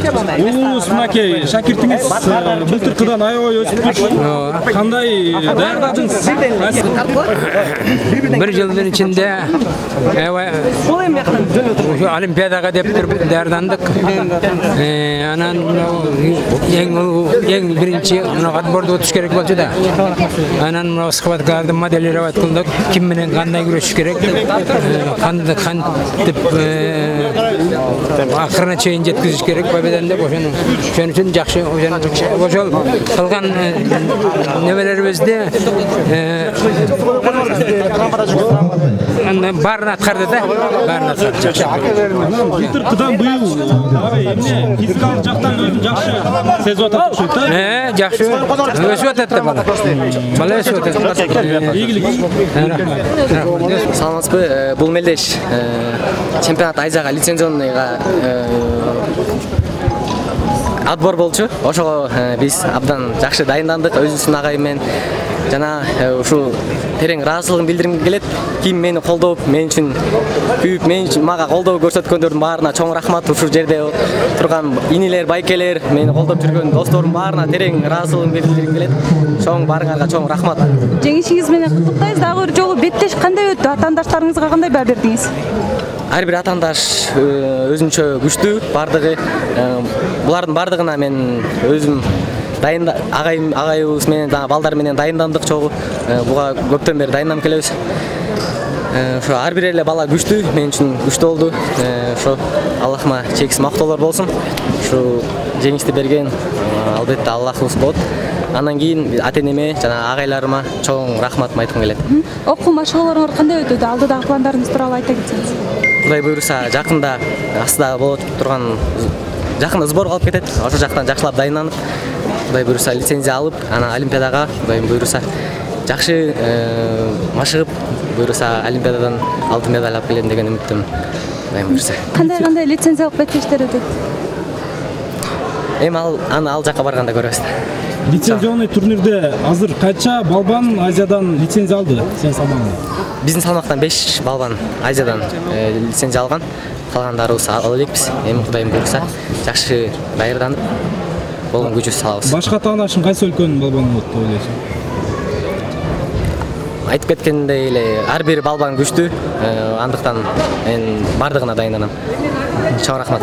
Улуус мынакей шакиртиңиз былтыркыдан аябай өсүп кандай даярдадыңыз? Bir yılın içinde Olimpiyadaga dep даярдандык. Анан эң биринчи отбордо өтүш керек болчу да. Анан мына схваткаларды моделировать кылдык. Ким менен кандай күрөшүш керек? Кантип акырына чейин жеткизиш керек победаны деп ошону. Ошон үчүн жакшы ошол кылган небелерибизди баарын аткарды да. Баарын аткарды. Былтыркыдан быйыл эмне физикалык жактан өзүн жакшы сезип атат окшойт да? Жакшы өсүп атат да бала. Бала өсүп атат. Ийгилик. Саламатсызбы? Бул мелдеш чемпионат Азияга лицензионныйга отбор болчу. Ошого биз абдан жакшы дайындандык өзүбүздүн агайым менен. Жана ушул терең ыраазычылыгын билдиргим келет. Ким мени колдоп, мен үчүн күйүп, мен үчүн мага колдоо көрсөткөндөрдүн баарына чоң рахмат. Ушул жерде турган инилер, байкелер, мени колдоп жүргөн досторум баарына терең ыраазычылыгын билдиргим келет. Чоң баарыңарга чоң рахмат. Жеңишиңиз менен куттуктайбыз. Дагы бир жолу беттеш кандай өттү? Атаандаштарыңызга кандай баа бердиңиз? Ар бир атаандаш өзүнчө күчтүү, бардыгы. Булардын бардыгына мен өзүм агайыбыз менен балдар менен дайындандык чогуу. Буга көптөн бери дайындап келебиз. Ошо ар бир эле бала күчтүү, мен үчүн күчтүү болду. Ошо Аллахыма чексиз мактоолор болсун. Ушу жеңишти берген албетте Аллахыбыз болот. Андан кийин ата-энеме жана агайларыма чоң рахматымды айткым келет. Окуу машыгууларыңар кандай өтүүдө? Алдыдагы пландарыңыз тууралуу айта кетсеңиз. Кудай буйруса жакында астыда болот турган жакында сбор калып кетет. Ошол жактан жакшылап дайынданып, Кудай буйруса лицензия алып, анан Олимпиадага Кудай буйруса жакшы машыгып, буйруса Олимпиададан алтын медаль алып келем деген үмүттөмүн. Кудай буйруса. Кандай лицензиялык беттештер өтөт? Эми ал жакка барганда көрөбүз. Лицензионный турнирде азыр кача балбан Азиядан лицензия алды сен салмагыңа? Биздин салмактан 5 балбан Азиядан лицензия алган. Калгандарыбыз ала элекпиз. Эми Кудайым буйруса жакшы даярданып болгон күчүбүз салабыз. Башка таанашың кайсы өлкөнүн балбаны болот деп ойлойсуң? Айтып кеткендей эле ар бир балбан күчтүү. Андыктан мен бардыгына дайынданам. Чоң рахмат.